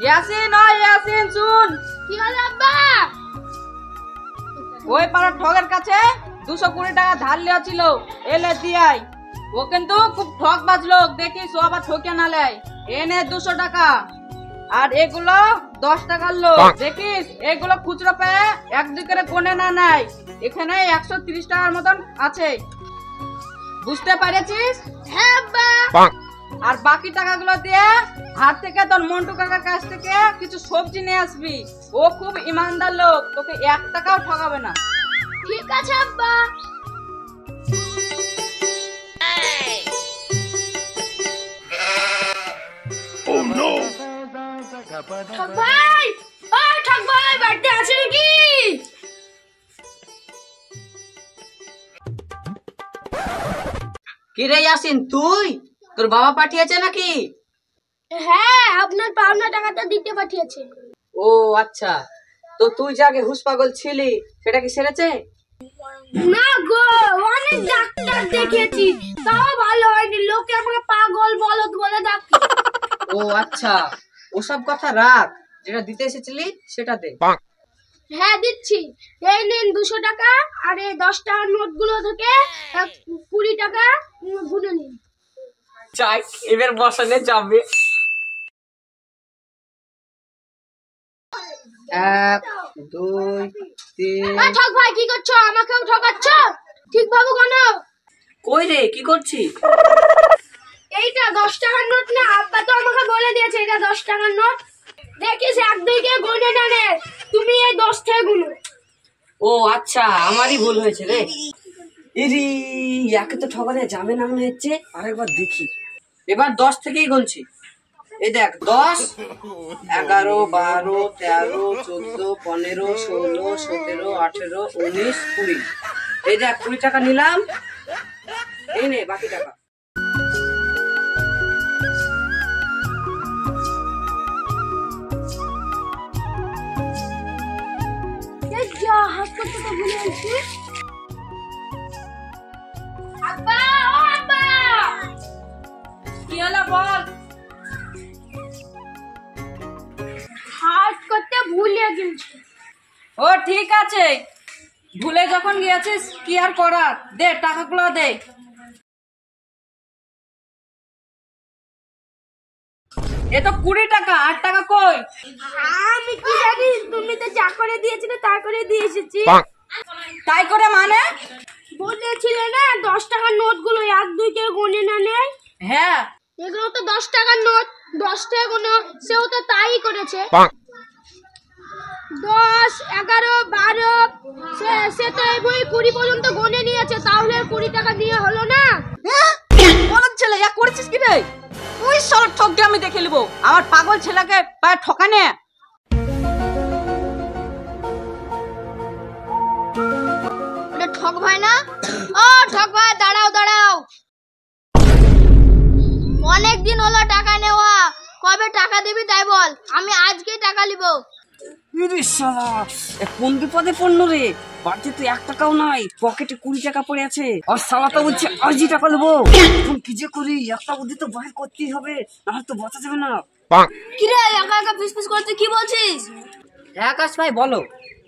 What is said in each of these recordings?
ইয়াসিন ও ইয়াসিন শুন। কি হলো আব্বা? ওই পাড়ার ঠগের কাছে 220 টাকা ধার লিয়া ছিল, এলে দিয়াই। ও কিন্তু খুব ঠক বাজলো, দেখিস ও আবার ঠকে না লেয়। এনে 200 টাকা। আর এগুলো 10 টাকার লোক, দেখিস এগুলো খুচরো পেয়ে একদিক করে কোনে না নাই। এখানে 130 টাকার মতন আছে, বুঝতে পেরেছিস? হ্যাঁ আব্বা। আর বাকি টাকাগুলো দিয়ে হাট থেকে তোর মন্টু কাকার কাছ থেকে কিছু সবজি নিয়ে আসবি। ও খুব ইমানদার লোক, তোকে 1 টাকাও ঠকাবে না। ঠিক আছে আব্বা। Oh no! ঠক ভাই, ও ঠক ভাই, বাড়িতে আছে নাকি? কি রে ইয়াসিন, তুই? তোর বাবা পাঠিয়েছে নাকি? হ্যাঁ, আপনার পাওনা টাকাটা দিতে পাঠিয়েছে। ও আচ্ছা, তো তুই যে আগে হুস পাগল ছিলি সেটা কি সেরেছে? না গো, অনেক ডাক্তার দেখেছি, তাও ভালো হয়নি। লোকে আমাকে পাগল বলদ বলে ডাকে। ও আচ্ছা, ওসব কথা রাখ, যেটা দিতে এসেছিলি সেটা দে। হ্যাঁ দিচ্ছি। এই নিন 200 টাকা, আর এই 10 টাকার নোটগুলো থেকে 20 টাকা গুনে নিন। যাই, এবার বসানে যাবে। 1 2 3। ঠক ভাই কি করছো? আমাকেও ঠকাচ্ছ? ঠিক ভাবে কোনো কই রে, কি করছিস? এইটা 10 টাকার নোট না, আব্বা তো আমাকে বলে দিয়েছে এটা 10 টাকার নোট। দেখিস এক দুইকে গুনে না, তুমি এই 10 থেকে গুনো। ও আচ্ছা, আমারই ভুল হয়েছে রে। ইরি, একে তো ঠকানো যাবে না মনে হচ্ছে। আরেকবার দেখি, এবার 10 থেকেই গুনছি। এই দেখ, 10 11 12 13 14 15 16 17 18 19 20। এই দেখ 20 টাকা নিলাম, এই নে বাকি টাকা। এই যা হাসপাতালে ভুলে গেছি। আব্বা, ও আব্বা, কি হলো বল? হাত করতে ভুলে গেছি। ও ঠিক আছে, ভুলে যখন গিয়েছিস কি আর করার, দে টাকাগুলো দে। এ তো 20 টাকা, 8 টাকা কই? আমি কি জানি, তুমি তো যা করে দিয়েছিলে তা করে দিয়ে এসেছি। তাই করে মানে? বলেছিলে না 10 টাকার নোটগুলো এক দুইকে গুনে না নেয়। হ্যাঁ, এগুলো তো 10 টাকার নোট, 10 টাকা গুনো, সেও তো তাই করেছে। 10 11 12 সে তো এই বই 20 পর্যন্ত গুনে নিয়েছে, তাহলে 20 টাকা দিয়ে হলো না। বলদ ছেলে, ইয়া করেছিস কি রে? তুই সব ঠককে আমি দেখে নেবো, আমার পাগল ছেলেকে পায়ে ঠকানে। ওটা ঠক ভাই না? ও ঠক ভাই, দাঁড়াও দাঁড়াও। অনেক দিন হলো টাকা নেওয়া, কবে টাকা দিবি তাই বল, আমি আজকেই টাকা নিব। ইরে শালা, এ কোন বিপদে পড়লো রে? বাড়িতে তো 1 টাকাও নাই, পকেটে 20 টাকা পড়ে আছে। আর শালা তো বলছে আজই টাকা নেবো। এখন কি যে করি, একটা বুদ্ধি তো বাইর করতেই হবে, নাহলে তো বাঁচা যাবে না। কি রে, একা একা ফিসফিস করতে কি বলছিস? আকাশ ভাই বলো,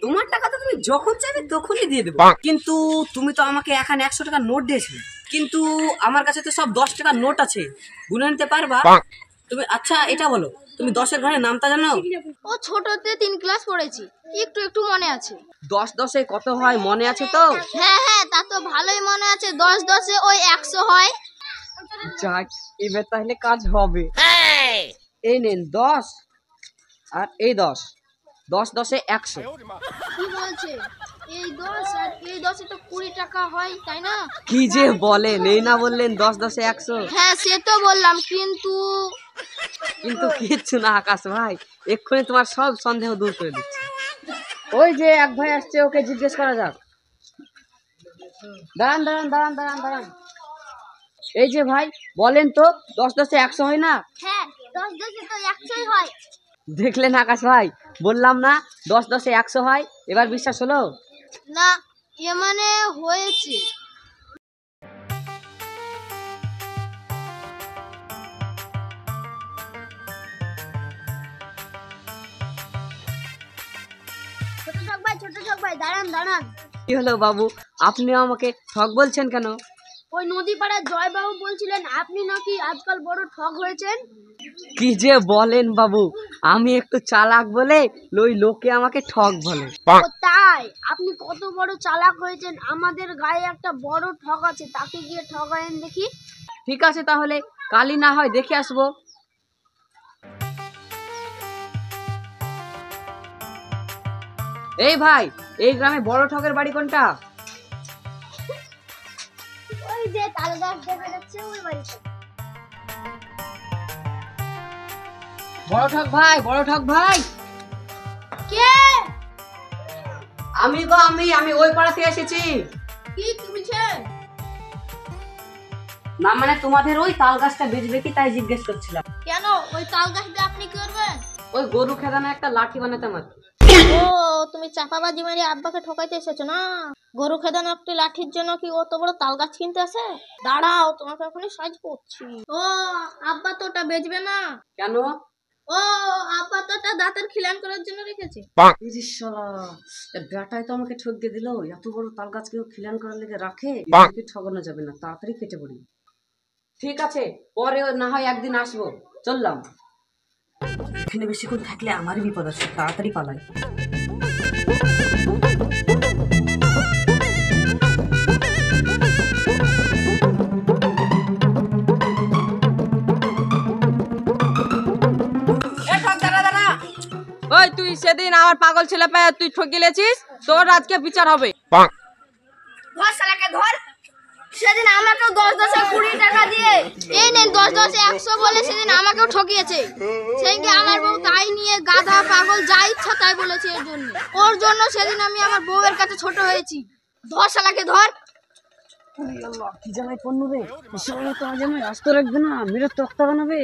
তোমার টাকা তো তুমি যখন চাইবে তখনই দিয়ে দেবো, কিন্তু তুমি তো আমাকে এখন 100 টাকার নোট দিয়েছিলে, কিন্তু আমার কাছে তো সব 10 টাকার নোট আছে, গুনে নিতে পারবা তুমি? আচ্ছা এটা বলো, তুমি 10-এর ঘরে নামতা জানো? ও ছোটতে 3 ক্লাস পড়েছি, একটু একটু মনে আছে। 10 10-এ কত হয় মনে আছে তো? হ্যাঁ হ্যাঁ, তা তো ভালোই মনে আছে, 10 10-এ ওই 100 হয়। যাক, এবার তাহলে কাজ হবে। এই নেন 10, আর এই 10, 10 10-এ 100। কি বলছে? এই 10 আর এই 10-এ তো 20 টাকা হয়, তাই না? কি যে বলেন, এই না বললেন 10 10-এ 100? হ্যাঁ সে তো বললাম, কিন্তু কিন্তু কিচ্ছু না আকাশ ভাই, এক্ষুনি তোমার সব সন্দেহ দূর করে দিচ্ছি। ওই যে এক ভাই আসছে, ওকে জিজ্ঞেস করা যাক। দাঁড়ান দাঁড়ান দাঁড়ান দাঁড়ান দাঁড়ান। এই যে ভাই, বলেন তো 10 10-এ 100 হয় না? হ্যাঁ 10 10-এ তো 100ই হয়। দেখলেন আকাশ ভাই, বললাম না 10 10-এ 100 হয়। এবার বিশ্বাস হলো? না, এ মানে হয়েছে। ছোট ঠক ভাই দাঁড়ান দাঁড়ান। কি হলো বাবু, আপনি আমাকে ঠক বলছেন কেন? ওই নদী পাড়ার জয়বাবু বলছিলেন আপনি নাকি আজকাল বড় ঠক হয়েছেন। কি যে বলেন বাবু, আমি একটু চালাক বলে ওই লোকে আমাকে ঠক বলে। ও তাই? আপনি কত বড় চালাক হয়েছেন। আমাদের গায়ে একটা বড় ঠক আছে, তাকে গিয়ে ঠগায়েন দেখি। ঠিক আছে, তাহলে কালই না হয় দেখে আসবো। এই ভাই, এই গ্রামে বড় ঠকের বাড়ি কোনটা? ওই যে তাল গাছ দেখা যাচ্ছে ওই বাড়িতে। বড় ঠক ভাই, বড় ঠক ভাই। কে? আমি গো, আমি ওই পাড়া থেকে এসেছি। কি বলছেন? না মানে তোমাদের ওই তাল গাছটা বেচবে কি তাই জিজ্ঞেস করছিলাম। কেন ওই তাল গাছ দিয়ে আপনি কি করবেন? ওই গরু খেদানো একটা লাঠি বানাতে আমার। ও তুমি চাপাবাজি মেরে আব্বাকে ঠকাইতে এসেছো না? গরু খেদানো একটি লাঠির জন্য কি অত বড় তাল গাছ কিনতে আসে? দাঁড়াও তোমাকে এখনই সাজ করছি। ও আব্বা তো ওটা বেচবে না। কেন? ও আব্বা তো ওটা দাঁতের খিলান করার জন্য রেখেছে। ইরিশ শালা, এর বেটাই তো আমাকে ঠকিয়ে দিল। এত বড় তাল গাছ কেউ খিলান করার লেগে রাখে? একে ঠকানো যাবে না, তাড়াতাড়ি কেটে পড়ি। ঠিক আছে, পরে না হয় একদিন আসবো। চললাম। এখানে বেশিক্ষণ থাকলে আমারই বিপদ আছে, তাড়াতাড়ি পালাই। ওই তুই সেদিন আমার পাগল ছেলে পায় তুই ঠকিলেছিস, তোর আজকে বিচার হবে। ধর শালাকে ধর। সেদিন আমাকেও 10 20 টাকা দিয়ে এই নেন 10 100 বলে সেদিন আমাকেও ঠকিয়েছে। সেদিনকে আমার বউ তাই নিয়ে গাধা পাগল যা ইচ্ছা তাই বলেছে। এর জন্য ওর জন্য সেদিন আমি আমার বউয়ের কাছে ছোট হয়েছি। ধর শালাকে ধর। কি জামাই পণ্য রে, তো আজ আমি রাস্তা রাখবে না, মেরে তক্তা বানাবে।